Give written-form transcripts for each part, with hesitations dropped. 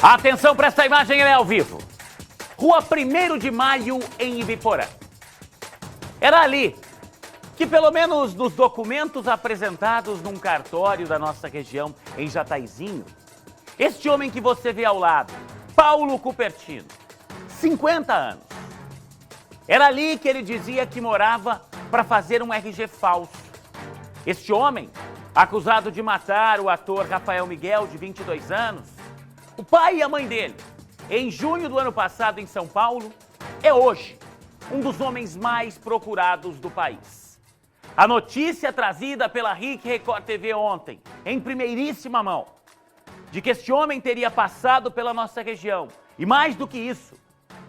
Atenção para essa imagem, ela é ao vivo. Rua 1º de Maio, em Ibiporã. Era ali que, pelo menos nos documentos apresentados num cartório da nossa região, em Jataizinho, este homem que você vê ao lado, Paulo Cupertino, 50 anos. Era ali que ele dizia que morava para fazer um RG falso. Este homem, acusado de matar o ator Rafael Miguel, de 22 anos, o pai e a mãe dele, em junho do ano passado em São Paulo, é hoje um dos homens mais procurados do país. A notícia trazida pela RIC Record TV ontem, em primeiríssima mão, de que este homem teria passado pela nossa região, e mais do que isso,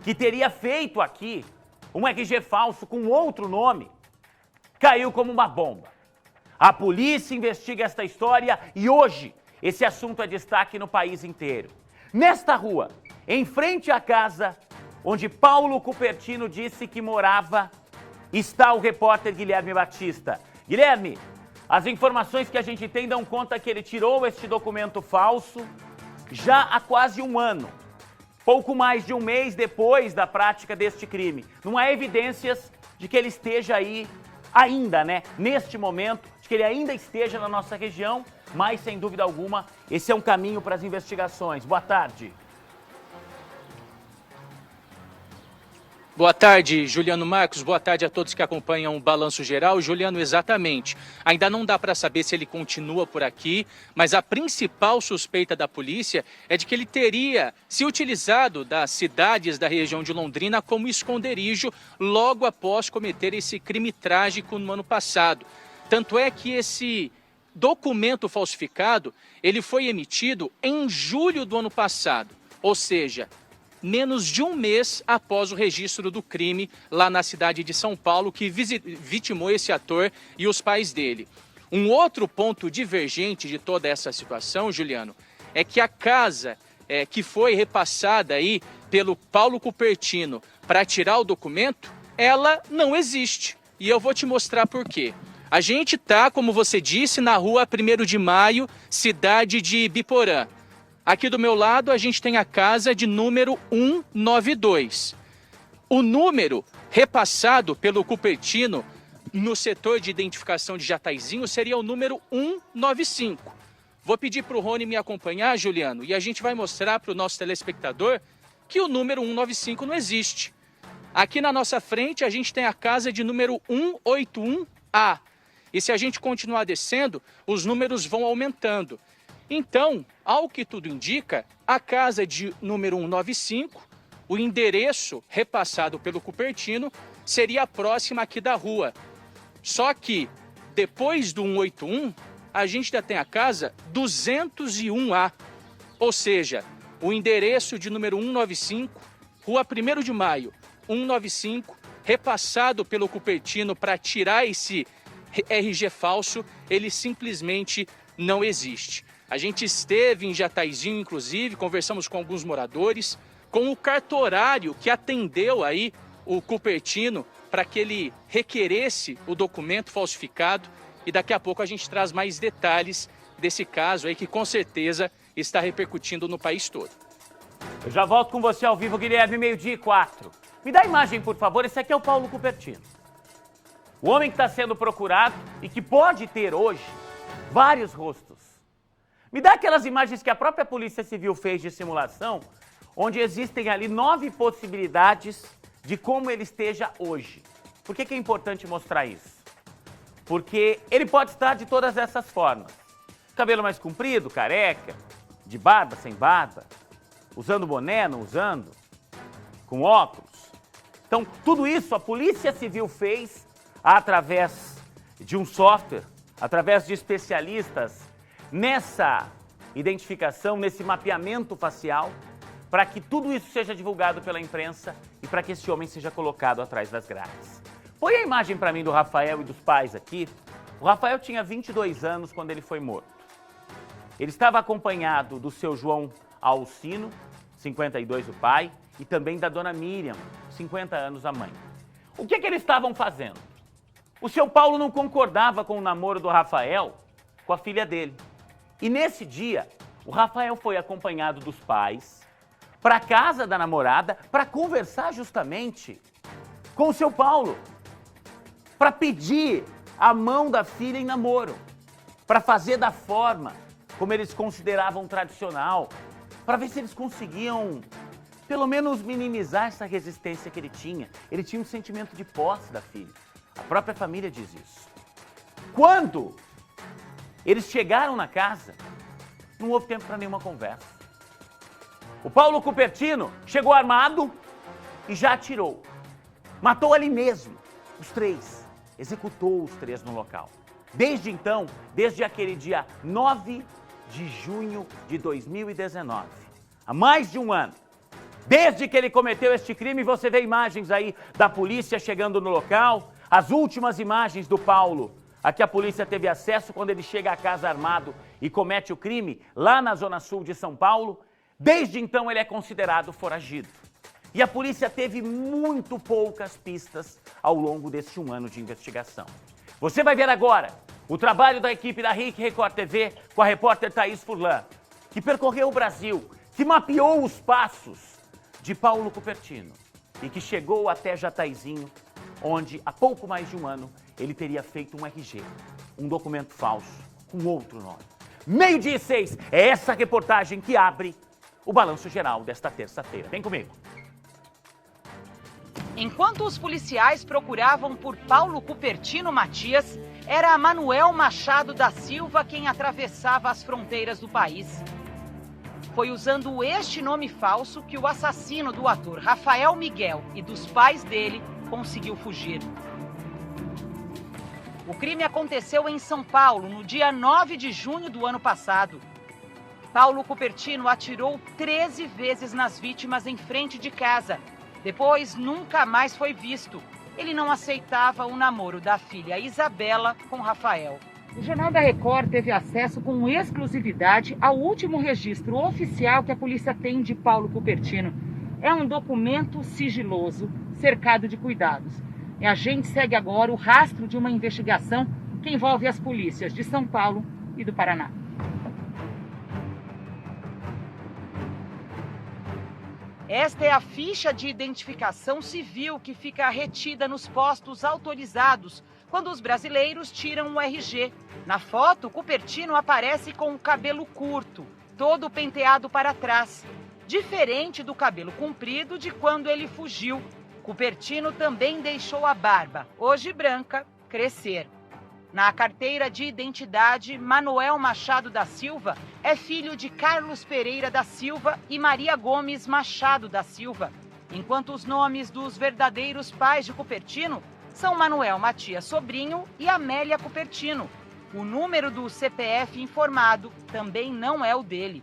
que teria feito aqui um RG falso com outro nome, caiu como uma bomba. A polícia investiga esta história e hoje esse assunto é destaque no país inteiro. Nesta rua, em frente à casa onde Paulo Cupertino disse que morava, está o repórter Guilherme Batista. Guilherme, as informações que a gente tem dão conta que ele tirou este documento falso já há quase um ano. Pouco mais de um mês depois da prática deste crime. Não há evidências de que ele esteja aí ainda, neste momento, de que ele ainda esteja na nossa região, mas, sem dúvida alguma, esse é um caminho para as investigações. Boa tarde. Boa tarde, Juliano Marcos. Boa tarde a todos que acompanham o Balanço Geral. Juliano, exatamente. Ainda não dá para saber se ele continua por aqui, mas a principal suspeita da polícia é de que ele teria se utilizado das cidades da região de Londrina como esconderijo logo após cometer esse crime trágico no ano passado. Tanto é que esse documento falsificado, ele foi emitido em julho do ano passado, ou seja, menos de um mês após o registro do crime lá na cidade de São Paulo, que vitimou esse ator e os pais dele. Um outro ponto divergente de toda essa situação, Juliano, é que a casa que foi repassada aí pelo Paulo Cupertino para tirar o documento, ela não existe. E eu vou te mostrar por quê. A gente está, como você disse, na rua 1º de Maio, cidade de Ibiporã. Aqui do meu lado a gente tem a casa de número 192. O número repassado pelo Cupertino no setor de identificação de Jataizinho seria o número 195. Vou pedir para o Rony me acompanhar, Juliano, e a gente vai mostrar para o nosso telespectador que o número 195 não existe. Aqui na nossa frente a gente tem a casa de número 181A. E se a gente continuar descendo, os números vão aumentando. Então, ao que tudo indica, a casa de número 195, o endereço repassado pelo Cupertino, seria a próxima aqui da rua. Só que, depois do 181, a gente já tem a casa 201A. Ou seja, o endereço de número 195, rua 1º de Maio, 195, repassado pelo Cupertino para tirar esse RG falso, ele simplesmente não existe. A gente esteve em Jataizinho, inclusive, conversamos com alguns moradores, com o cartorário que atendeu aí o Cupertino para que ele requeresse o documento falsificado e daqui a pouco a gente traz mais detalhes desse caso aí que com certeza está repercutindo no país todo. Eu já volto com você ao vivo, Guilherme, 12h04. Me dá a imagem, por favor, esse aqui é o Paulo Cupertino. O homem que está sendo procurado e que pode ter hoje vários rostos. Me dá aquelas imagens que a própria Polícia Civil fez de simulação, onde existem ali 9 possibilidades de como ele esteja hoje. Por que é importante mostrar isso? Porque ele pode estar de todas essas formas. Cabelo mais comprido, careca, de barba, sem barba, usando boné, não usando, com óculos. Então, tudo isso a Polícia Civil fez através de um software, através de especialistas nessa identificação, nesse mapeamento facial, para que tudo isso seja divulgado pela imprensa e para que esse homem seja colocado atrás das grades. Põe a imagem para mim do Rafael e dos pais aqui. O Rafael tinha 22 anos quando ele foi morto. Ele estava acompanhado do seu João Alcino, 52 o pai, e também da dona Miriam, 50 anos a mãe. O que eles estavam fazendo? O seu Paulo não concordava com o namoro do Rafael com a filha dele. E nesse dia, O Rafael foi acompanhado dos pais para a casa da namorada para conversar justamente com o seu Paulo, para pedir a mão da filha em namoro, para fazer da forma como eles consideravam tradicional, para ver se eles conseguiam pelo menos minimizar essa resistência que ele tinha. Ele tinha um sentimento de posse da filha. A própria família diz isso. Quando eles chegaram na casa, não houve tempo para nenhuma conversa. O Paulo Cupertino chegou armado e já atirou. Matou ali mesmo os três. Executou os três no local. Desde então, desde aquele dia 9 de junho de 2019, há mais de um ano, desde que ele cometeu este crime, você vê imagens aí da polícia chegando no local, as últimas imagens do Paulo, a que a polícia teve acesso quando ele chega à casa armado e comete o crime lá na zona sul de São Paulo. Desde então ele é considerado foragido. E a polícia teve muito poucas pistas ao longo deste um ano de investigação. Você vai ver agora o trabalho da equipe da RIC Record TV com a repórter Thaís Furlan, que percorreu o Brasil, que mapeou os passos de Paulo Cupertino e que chegou até Jataizinho, onde há pouco mais de um ano ele teria feito um RG, um documento falso com outro nome. 12:06, é essa reportagem que abre o Balanço Geral desta terça-feira. Vem comigo. Enquanto os policiais procuravam por Paulo Cupertino Matias, era Manuel Machado da Silva quem atravessava as fronteiras do país. Foi usando este nome falso que o assassino do ator Rafael Miguel e dos pais dele conseguiu fugir. O crime aconteceu em São Paulo, no dia 9 de junho do ano passado. Paulo Cupertino atirou 13 vezes nas vítimas em frente de casa. Depois, nunca mais foi visto. Ele não aceitava o namoro da filha Isabela com Rafael. O Jornal da Record teve acesso com exclusividade ao último registro oficial que a polícia tem de Paulo Cupertino. É um documento sigiloso, cercado de cuidados. E a gente segue agora o rastro de uma investigação que envolve as polícias de São Paulo e do Paraná. Esta é a ficha de identificação civil que fica retida nos postos autorizados quando os brasileiros tiram o RG. Na foto, Cupertino aparece com o cabelo curto, todo penteado para trás, diferente do cabelo comprido de quando ele fugiu. Cupertino também deixou a barba, hoje branca, crescer. Na carteira de identidade, Manuel Machado da Silva é filho de Carlos Pereira da Silva e Maria Gomes Machado da Silva, enquanto os nomes dos verdadeiros pais de Cupertino são Manuel Matias Sobrinho e Amélia Cupertino. O número do CPF informado também não é o dele.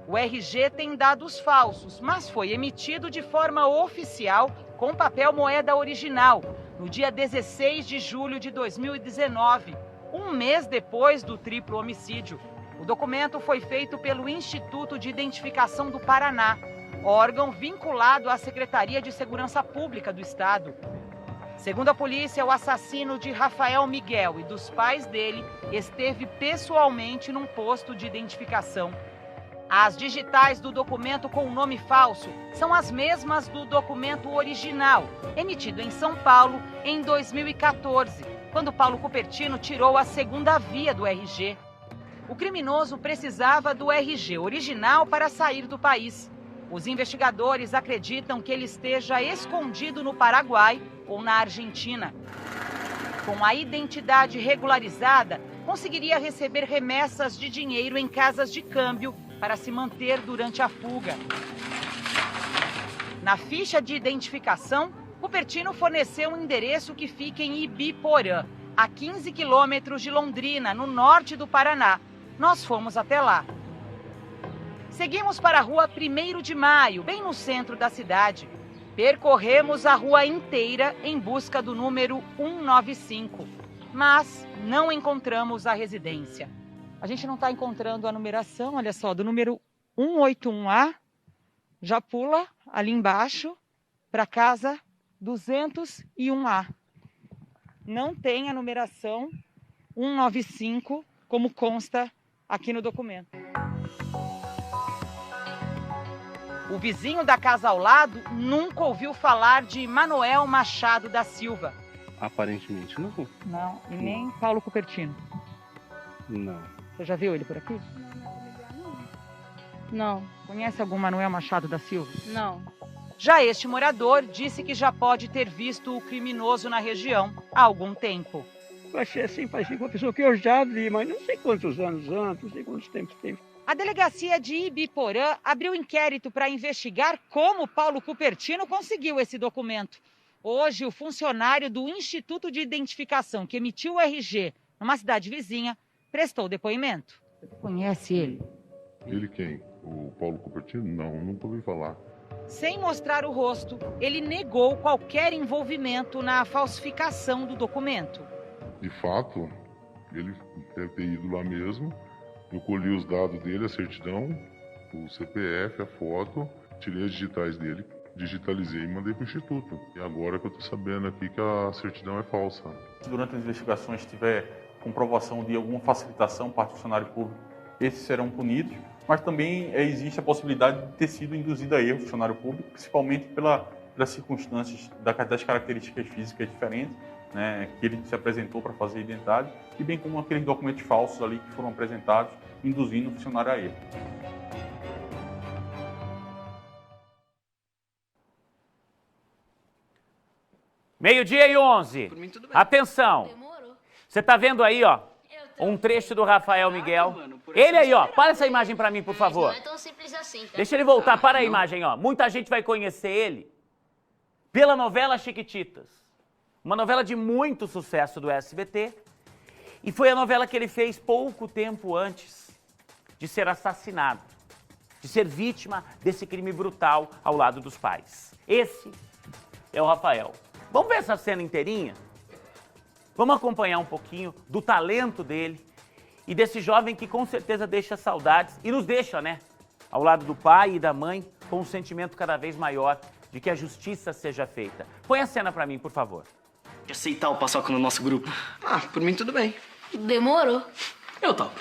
O RG tem dados falsos, mas foi emitido de forma oficial com papel moeda original, no dia 16 de julho de 2019, um mês depois do triplo homicídio. O documento foi feito pelo Instituto de Identificação do Paraná, órgão vinculado à Secretaria de Segurança Pública do Estado. Segundo a polícia, o assassino de Rafael Miguel e dos pais dele esteve pessoalmente num posto de identificação. As digitais do documento com o nome falso são as mesmas do documento original, emitido em São Paulo em 2014, quando Paulo Cupertino tirou a segunda via do RG. O criminoso precisava do RG original para sair do país. Os investigadores acreditam que ele esteja escondido no Paraguai ou na Argentina. Com a identidade regularizada, conseguiria receber remessas de dinheiro em casas de câmbio para se manter durante a fuga. Na ficha de identificação, Cupertino forneceu um endereço que fica em Ibiporã, a 15 quilômetros de Londrina, no norte do Paraná. Nós fomos até lá. Seguimos para a rua 1º de Maio, bem no centro da cidade. Percorremos a rua inteira em busca do número 195, mas não encontramos a residência. A gente não está encontrando a numeração, olha só, do número 181A, já pula ali embaixo para a casa 201A. Não tem a numeração 195 como consta aqui no documento. O vizinho da casa ao lado nunca ouviu falar de Manoel Machado da Silva. Aparentemente não. Não, e nem Paulo Cupertino. Não. Você já viu ele por aqui? Não, Conhece algum Manoel Machado da Silva? não. Já este morador disse que já pode ter visto o criminoso na região há algum tempo. Eu achei assim, parecia com uma pessoa que eu já vi, mas não sei quantos anos antes, não sei quantos tempos teve. A delegacia de Ibiporã abriu inquérito para investigar como Paulo Cupertino conseguiu esse documento. Hoje, o funcionário do Instituto de Identificação que emitiu o RG numa cidade vizinha prestou depoimento. Você conhece ele? Ele quem? O Paulo Cupertino? Não, nunca ouvi falar. Sem mostrar o rosto, ele negou qualquer envolvimento na falsificação do documento. De fato, ele deve ter ido lá mesmo. Eu colhi os dados dele, a certidão, o CPF, a foto, tirei as digitais dele, digitalizei e mandei para o Instituto. E agora que eu estou sabendo aqui que a certidão é falsa. Se durante as investigações tiver comprovação de alguma facilitação para o funcionário público, esses serão punidos. Mas também existe a possibilidade de ter sido induzido a erro o funcionário público, principalmente pelas circunstâncias das características físicas diferentes, né, que ele se apresentou para fazer a identidade, e bem como aqueles documentos falsos ali que foram apresentados, induzindo o funcionário a erro. Meio-dia e 11. Por mim, tudo bem. Atenção. Demorou. Você tá vendo aí, ó, Eu um trecho do Rafael Miguel. mano, por Ele essa aí, ó. esperava, Para essa hein? imagem pra mim, por Mas favor. Não é tão simples assim, tá? Deixa ele voltar. Para a não. imagem, ó. Muita gente vai conhecer ele pela novela Chiquititas. Uma novela de muito sucesso do SBT. E foi a novela que ele fez pouco tempo antes de ser assassinado, de ser vítima desse crime brutal ao lado dos pais. Esse é o Rafael. Vamos ver essa cena inteirinha? Vamos acompanhar um pouquinho do talento dele e desse jovem que com certeza deixa saudades e nos deixa, né? Ao lado do pai e da mãe, com um sentimento cada vez maior de que a justiça seja feita. Põe a cena pra mim, por favor. De aceitar o paçoca no nosso grupo. Ah, por mim tudo bem. Demorou. Eu topo.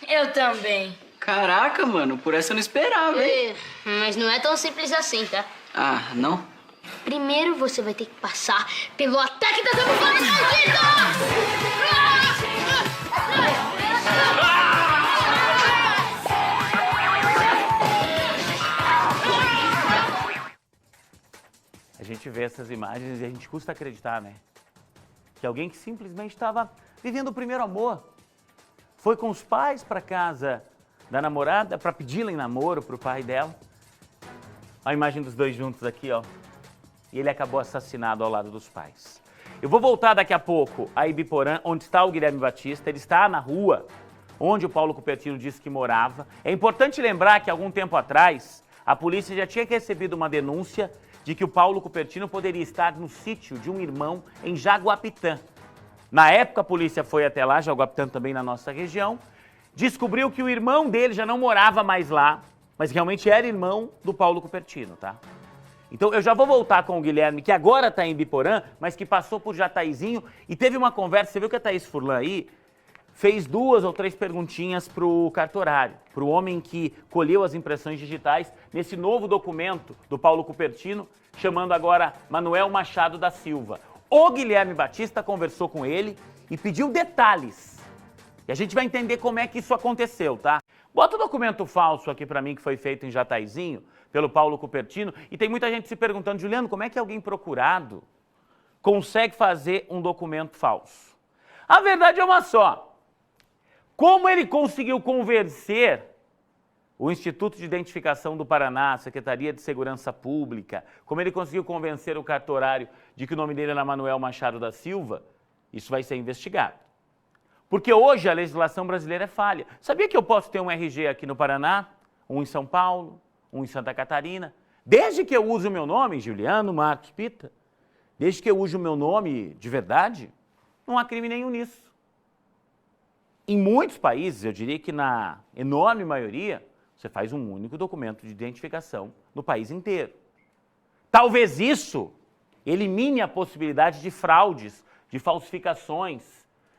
Eu também. Caraca, mano, por essa eu não esperava, hein? Mas não é tão simples assim, tá? Ah, não? Primeiro você vai ter que passar pelo ataque da Zambumbana Maldita! A gente vê essas imagens e a gente custa acreditar, né? Que alguém que simplesmente estava vivendo o primeiro amor. Foi com os pais para casa da namorada para pedi-la em namoro pro pai dela. A imagem dos dois juntos aqui, ó. E ele acabou assassinado ao lado dos pais. Eu vou voltar daqui a pouco a Ibiporã, onde está o Guilherme Batista. Ele está na rua onde o Paulo Cupertino disse que morava. É importante lembrar que algum tempo atrás, a polícia já tinha recebido uma denúncia de que o Paulo Cupertino poderia estar no sítio de um irmão em Jaguapitã. Na época, a polícia foi até lá, Jaguapitã também na nossa região, descobriu que o irmão dele já não morava mais lá, mas realmente era irmão do Paulo Cupertino, tá? Então eu já vou voltar com o Guilherme, que agora está em Ibiporã, mas que passou por Jataizinho e teve uma conversa. Você viu que a Thaís Furlan aí fez 2 ou 3 perguntinhas para o cartorário, para o homem que colheu as impressões digitais nesse novo documento do Paulo Cupertino, chamando agora Manoel Machado da Silva. O Guilherme Batista conversou com ele e pediu detalhes. E a gente vai entender como é que isso aconteceu, tá? Bota o documento falso aqui para mim que foi feito em Jataizinho, pelo Paulo Cupertino, e tem muita gente se perguntando, Juliano, como é que alguém procurado consegue fazer um documento falso? A verdade é uma só. Como ele conseguiu convencer o Instituto de Identificação do Paraná, a Secretaria de Segurança Pública, como ele conseguiu convencer o cartorário de que o nome dele era Manoel Machado da Silva, isso vai ser investigado. Porque hoje a legislação brasileira é falha. Sabia que eu posso ter um RG aqui no Paraná, um em São Paulo, um em Santa Catarina, desde que eu use o meu nome, Juliano Marcos Pita, desde que eu use o meu nome de verdade, não há crime nenhum nisso. Em muitos países, eu diria que na enorme maioria, você faz um único documento de identificação no país inteiro. Talvez isso elimine a possibilidade de fraudes, de falsificações,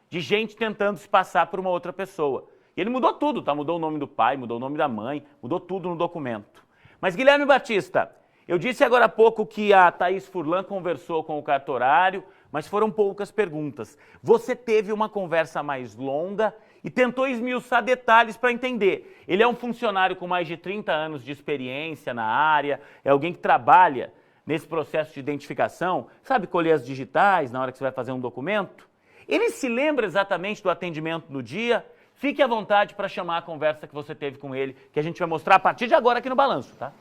de gente tentando se passar por uma outra pessoa. E ele mudou tudo, tá? Mudou o nome do pai, mudou o nome da mãe, mudou tudo no documento. Mas, Guilherme Batista, eu disse agora há pouco que a Thaís Furlan conversou com o cartorário, mas foram poucas perguntas. Você teve uma conversa mais longa e tentou esmiuçar detalhes para entender. Ele é um funcionário com mais de 30 anos de experiência na área, é alguém que trabalha nesse processo de identificação, sabe colher as digitais na hora que você vai fazer um documento? Ele se lembra exatamente do atendimento no dia? Fique à vontade para chamar a conversa que você teve com ele, que a gente vai mostrar a partir de agora aqui no Balanço, tá?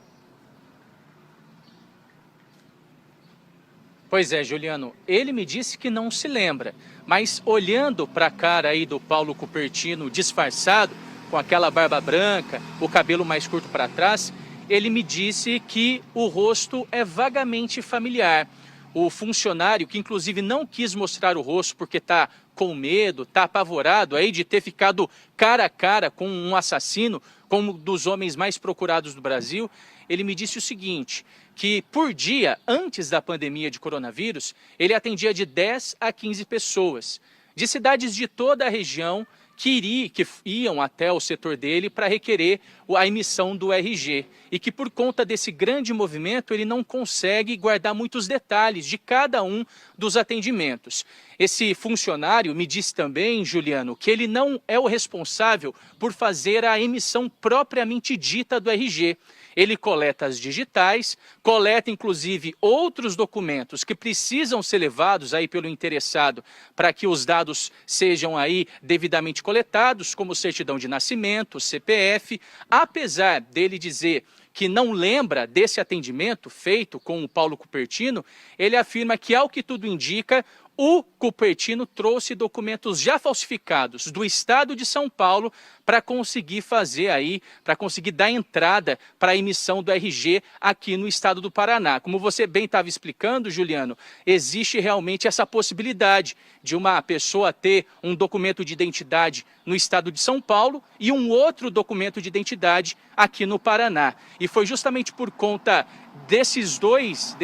Pois é, Juliano, ele me disse que não se lembra, mas olhando para a cara aí do Paulo Cupertino disfarçado, com aquela barba branca, o cabelo mais curto para trás, ele me disse que o rosto é vagamente familiar. O funcionário, que inclusive não quis mostrar o rosto porque está com medo, está apavorado aí de ter ficado cara a cara com um assassino, como um dos homens mais procurados do Brasil, ele me disse o seguinte, que por dia, antes da pandemia de coronavírus, ele atendia de 10 a 15 pessoas, de cidades de toda a região que iam até o setor dele para requerer a emissão do RG e que por conta desse grande movimento ele não consegue guardar muitos detalhes de cada um dos atendimentos. Esse funcionário me disse também, Juliano, que ele não é o responsável por fazer a emissão propriamente dita do RG. Ele coleta as digitais, coleta inclusive outros documentos que precisam ser levados aí pelo interessado para que os dados sejam aí devidamente coletados, como certidão de nascimento, CPF, apesar dele dizer que não lembra desse atendimento feito com o Paulo Cupertino, ele afirma que, ao que tudo indica, o Cupertino trouxe documentos já falsificados do estado de São Paulo para conseguir fazer aí, para conseguir dar entrada para a emissão do RG aqui no estado do Paraná. Como você bem estava explicando, Juliano, existe realmente essa possibilidade de uma pessoa ter um documento de identidade no estado de São Paulo e um outro documento de identidade aqui no Paraná. E foi justamente por conta desses dois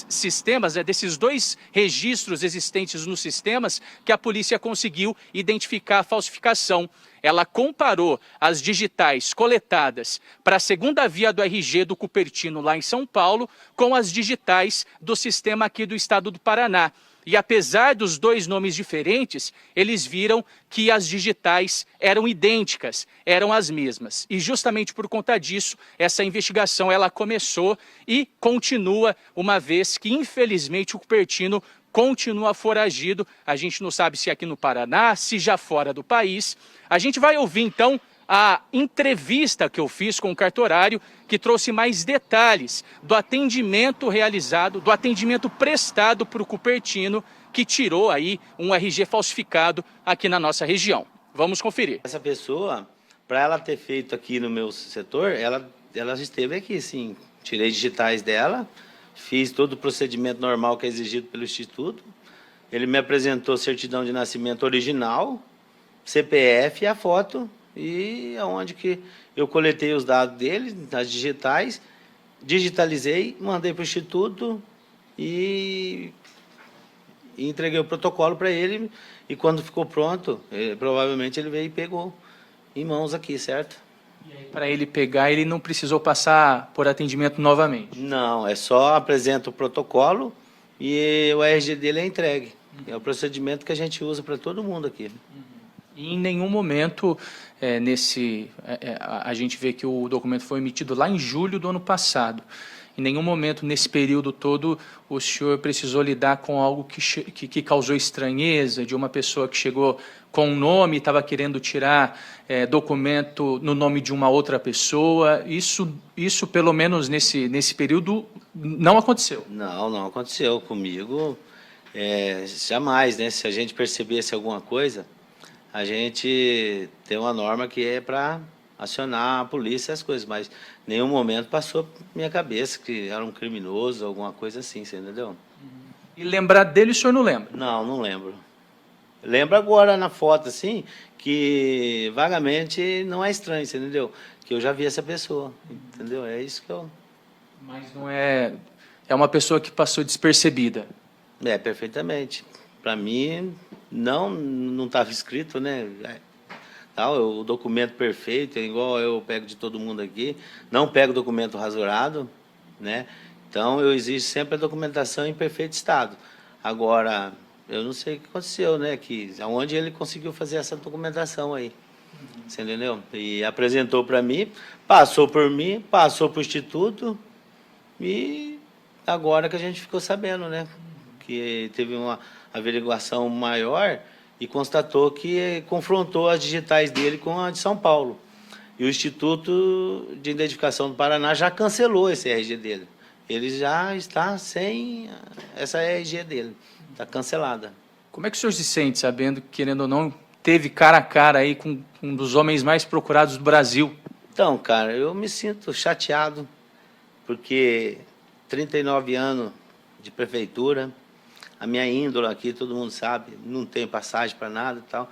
sistemas, desses dois registros existentes nos sistemas, que a polícia conseguiu identificar a falsificação. Ela comparou as digitais coletadas para a segunda via do RG do Cupertino lá em São Paulo com as digitais do sistema aqui do estado do Paraná. E apesar dos dois nomes diferentes, eles viram que as digitais eram idênticas, eram as mesmas. E justamente por conta disso, essa investigação ela começou e continua, uma vez que, infelizmente, o Cupertino continua foragido. A gente não sabe se aqui no Paraná, se já fora do país. A gente vai ouvir, então, a entrevista que eu fiz com o cartorário, que trouxe mais detalhes do atendimento realizado, do atendimento prestado para o Cupertino, que tirou aí um RG falsificado aqui na nossa região. Vamos conferir. Essa pessoa, para ela ter feito aqui no meu setor, ela esteve aqui, sim. Tirei digitais dela, fiz todo o procedimento normal que é exigido pelo Instituto. Ele me apresentou certidão de nascimento original, CPF e a foto, e aonde que eu coletei os dados dele, as digitais, digitalizei, mandei para o Instituto e entreguei o protocolo para ele. E quando ficou pronto, provavelmente ele veio e pegou em mãos aqui, certo? Para ele pegar, ele não precisou passar por atendimento novamente? Não, é só apresenta o protocolo e o RG dele é entregue. É o procedimento que a gente usa para todo mundo aqui. E em nenhum momento, a gente vê que o documento foi emitido lá em julho do ano passado. Em nenhum momento, nesse período todo, o senhor precisou lidar com algo que causou estranheza, de uma pessoa que chegou com um nome e estava querendo tirar documento no nome de uma outra pessoa. Isso pelo menos, nesse período, não aconteceu? Não aconteceu comigo. Jamais, né? Se a gente percebesse alguma coisa, a gente tem uma norma que é para acionar a polícia e as coisas, mas em nenhum momento passou por minha cabeça que era um criminoso, alguma coisa assim, você entendeu? E lembrar dele o senhor não lembra? Não lembro. Lembro agora na foto, assim, que vagamente não é estranho, você entendeu? Que eu já vi essa pessoa, entendeu? É isso que eu... Mas não é... É uma pessoa que passou despercebida? Perfeitamente. Para mim, não estava escrito, né? tal, o documento perfeito, é igual eu pego de todo mundo aqui, não pego documento rasurado, né? Então, eu exijo sempre a documentação em perfeito estado. Agora, eu não sei o que aconteceu, né? Aonde ele conseguiu fazer essa documentação aí, você entendeu? E apresentou para mim, passou por mim, passou para o Instituto, e agora que a gente ficou sabendo, né? Que teve uma averiguação maior e constatou que confrontou as digitais dele com a de São Paulo. E o Instituto de Identificação do Paraná já cancelou esse RG dele. Ele já está sem essa RG dele, está cancelada. Como é que o senhor se sente, sabendo que, querendo ou não, teve cara a cara aí com um dos homens mais procurados do Brasil? Então, cara, eu me sinto chateado, porque 39 anos de prefeitura, a minha índole aqui, todo mundo sabe, não tem passagem para nada e tal.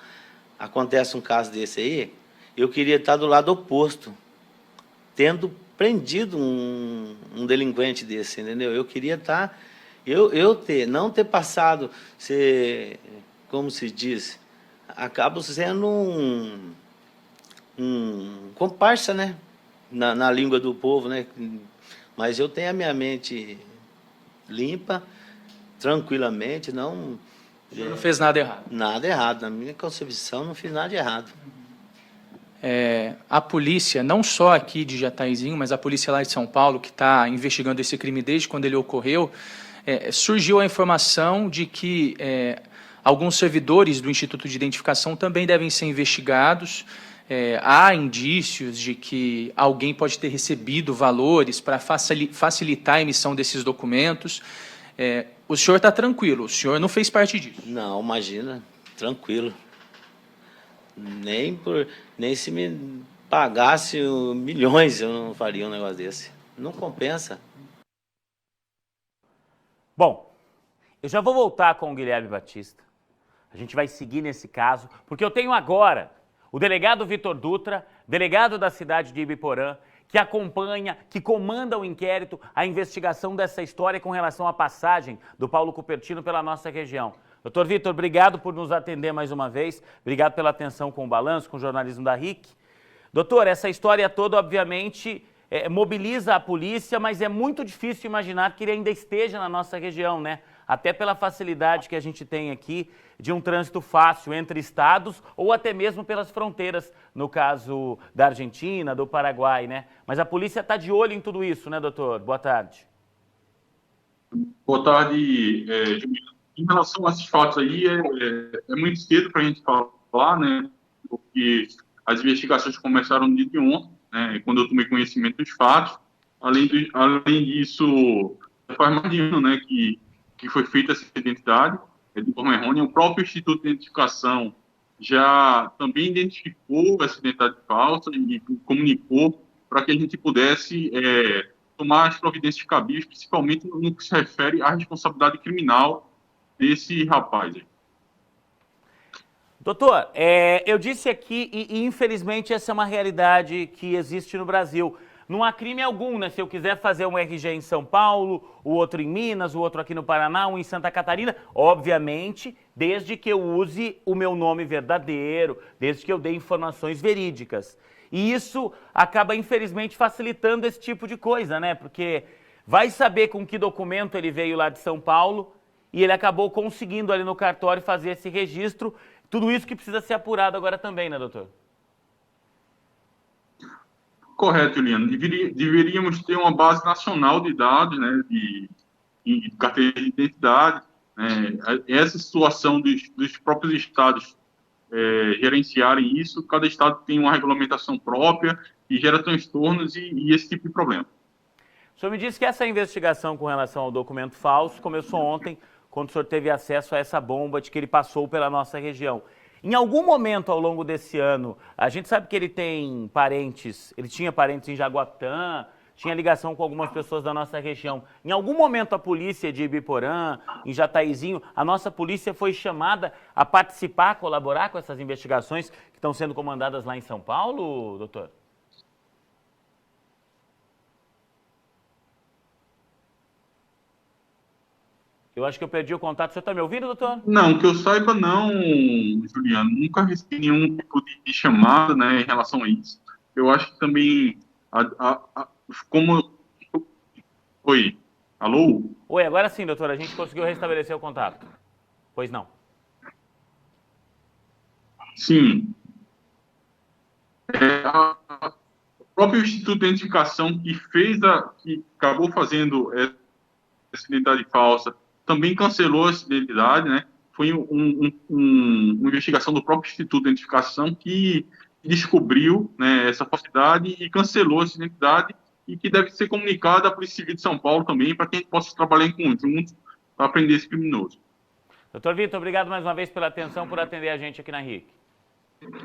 Acontece um caso desse aí, eu queria estar do lado oposto, tendo prendido um delinquente desse, entendeu? Eu queria estar, não ter passado, como se diz, acabo sendo um comparsa, né? Na língua do povo, né? Mas eu tenho a minha mente limpa, tranquilamente, não... O senhor não fez nada errado? Nada errado. Na minha concepção, não fiz nada de errado. A polícia, não só aqui de Jataizinho, mas a polícia lá de São Paulo, que está investigando esse crime desde quando ele ocorreu, surgiu a informação de que alguns servidores do Instituto de Identificação também devem ser investigados. Há indícios de que alguém pode ter recebido valores para facilitar a emissão desses documentos. O senhor está tranquilo, o senhor não fez parte disso? Não, imagina, tranquilo. Nem se me pagasse milhões eu não faria um negócio desse. Não compensa. Bom, eu já vou voltar com o Guilherme Batista. A gente vai seguir nesse caso, porque eu tenho agora o delegado Vitor Dutra, delegado da cidade de Ibiporã, que acompanha, que comanda o inquérito, a investigação dessa história com relação à passagem do Paulo Cupertino pela nossa região. Doutor Vitor, obrigado por nos atender mais uma vez, obrigado pela atenção com o balanço, com o jornalismo da RIC. Doutor, essa história toda, obviamente, mobiliza a polícia, mas é muito difícil imaginar que ele ainda esteja na nossa região, né? Até pela facilidade que a gente tem aqui de um trânsito fácil entre estados ou até mesmo pelas fronteiras, no caso da Argentina, do Paraguai, né? Mas a polícia está de olho em tudo isso, né, doutor? Boa tarde. Boa tarde, Juliano. Em relação a esses fatos aí, é muito cedo para a gente falar, né? Porque as investigações começaram no dia de ontem, né? Quando eu tomei conhecimento dos fatos. Além disso, faz mais de ano, né, que foi feita essa identidade de forma errônea. O próprio Instituto de Identificação já também identificou essa identidade falsa e comunicou para que a gente pudesse tomar as providências cabíveis, principalmente no que se refere à responsabilidade criminal desse rapaz. Doutor, eu disse aqui, e infelizmente essa é uma realidade que existe no Brasil. Não há crime algum, né? Se eu quiser fazer um RG em São Paulo, o outro em Minas, o outro aqui no Paraná, um em Santa Catarina, obviamente, desde que eu use o meu nome verdadeiro, desde que eu dê informações verídicas. E isso acaba, infelizmente, facilitando esse tipo de coisa, né? Porque vai saber com que documento ele veio lá de São Paulo e ele acabou conseguindo ali no cartório fazer esse registro. Tudo isso que precisa ser apurado agora também, né, doutor? Correto, Juliano. Deveríamos ter uma base nacional de dados, né, de carteira de identidade. Né? Essa situação dos próprios estados gerenciarem isso, cada estado tem uma regulamentação própria e gera transtornos e esse tipo de problema. O senhor me disse que essa investigação com relação ao documento falso começou ontem, quando o senhor teve acesso a essa bomba de que ele passou pela nossa região. Em algum momento ao longo desse ano, a gente sabe que ele tinha parentes em Jaguatã, tinha ligação com algumas pessoas da nossa região. Em algum momento a polícia de Ibiporã, em Jataizinho, a nossa polícia foi chamada a participar, a colaborar com essas investigações que estão sendo comandadas lá em São Paulo, doutor? Eu acho que eu perdi o contato. Você está me ouvindo, doutor? Não, que eu saiba não, Juliano. Nunca recebi nenhum tipo de chamada, né, em relação a isso. Eu acho que também, como... Oi, alô? Oi, agora sim, doutor. A gente conseguiu restabelecer o contato. Pois não. Sim. O próprio Instituto de Identificação que acabou fazendo essa identidade falsa, também cancelou essa identidade, né? Foi uma investigação do próprio Instituto de Identificação que descobriu, né, essa falsidade e cancelou essa identidade e que deve ser comunicada à Polícia Civil de São Paulo também, para que a gente possa trabalhar em conjunto para prender esse criminoso. Doutor Vitor, obrigado mais uma vez pela atenção, por atender a gente aqui na RIC.